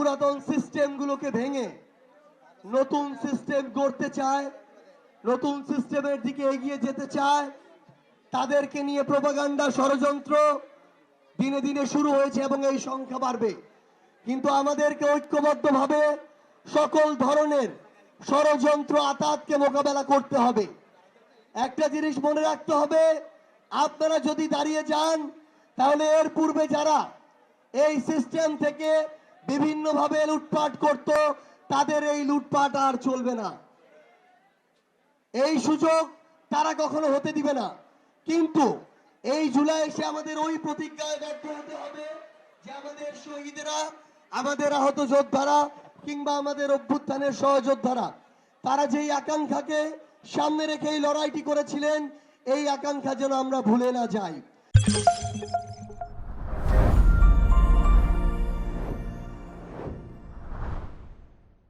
পুরাতন সিস্টেমগুলোকে ভেঙে নতুন সিস্টেম গড়তে চায়, নতুন সিস্টেমের দিকে এগিয়ে যেতে চায়, তাদেরকে নিয়ে প্রোপাগান্ডা ষড়যন্ত্র দিনে দিনে শুরু হয়েছে এবং এই সংখ্যা বাড়বে। কিন্তু আমাদেরকে ঐক্যবদ্ধভাবে সকল ধরনের ষড়যন্ত্র আতাতকে মোকাবেলা করতে হবে। একটা জিনিস মনে রাখতে হবে, আপনারা যদি দাঁড়িয়ে যান তাহলে এর পূর্বে যারা এই সিস্টেম থেকে বিভিন্নভাবে লুটপাট করত, তাদের এই লুটপাট আর চলবে না। এই সুযোগ তারা কখনো হতে দিবে না। কিন্তু এই জুলাই এসে আমাদের ওই প্রতিজ্ঞায় ব্যর্থ হতে হবে যে আমাদের শহীদেরা, আমাদের আহত যোদ্ধারা কিংবা আমাদের অভ্যুত্থানের সহযোদ্ধারা, তারা যেই আকাঙ্ক্ষাকে সামনে রেখে এই লড়াইটি করেছিলেন, এই আকাঙ্ক্ষা যেন আমরা ভুলে না যাই।